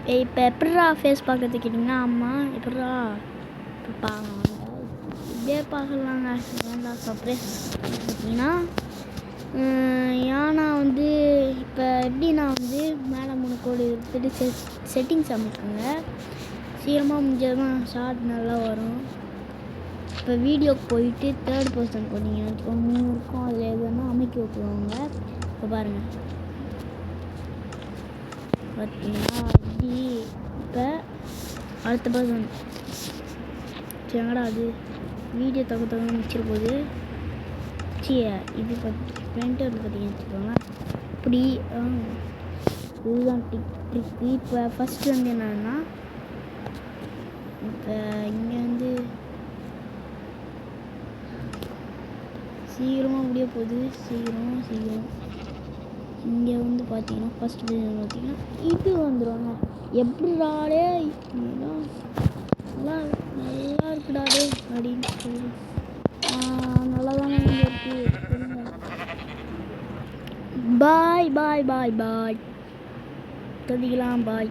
இப்போ எப்படா ஃபேஸ் பார்க்கறது கேட்டிங்கன்னா, அம்மா எப்படா இப்போ பார்க்கலாம் இப்படியே பார்க்கலாங்க. ஏன்டா சர்ப்ரைஸ் பார்த்தீங்கன்னா, ஏன்னா வந்து இப்போ எப்படின்னா வந்து மேலே 3 கோடு எடுத்துகிட்டு செட்டிங்ஸ் அமைக்குங்க. சீக்கிரமாக முடிஞ்சதுதான் ஷார்ட் நல்லா வரும். இப்போ வீடியோக்கு போயிட்டு 3rd பர்சன் போனீங்கன்னு வச்சுக்கோங்க, 3 இருக்கும். அதில் எதுனா அமைக்க விட்டுருவாங்க. இப்போ பாருங்கள் பார்த்தீங்கன்னா அப்படி. இப்போ அடுத்த பர்சன் சரிங்கடா, அது வீடியோ தகுந்த மிச்சிரு போது இது ஃப்ரெண்ட் வந்து பார்த்தீங்கன்னு வச்சுக்கோங்க. இப்படி இதுதான் ட்ரிக்கு. இப்போ ஃபஸ்ட்டு வந்து என்னன்னா, இப்போ இங்கே வந்து சீக்கிரமாக முடிய போகுது. சீக்கிரம் இங்கே வந்து பார்த்தீங்கன்னா ஃபஸ்ட் பேஜ் பார்த்தீங்கன்னா இது வந்துடுவாங்க. எப்படிடாடே நல்லா இருக்குடாடே அப்படின்னு சொல்லி நல்லா தானே இருக்குது. பாய் சந்திக்கலாம். பாய்.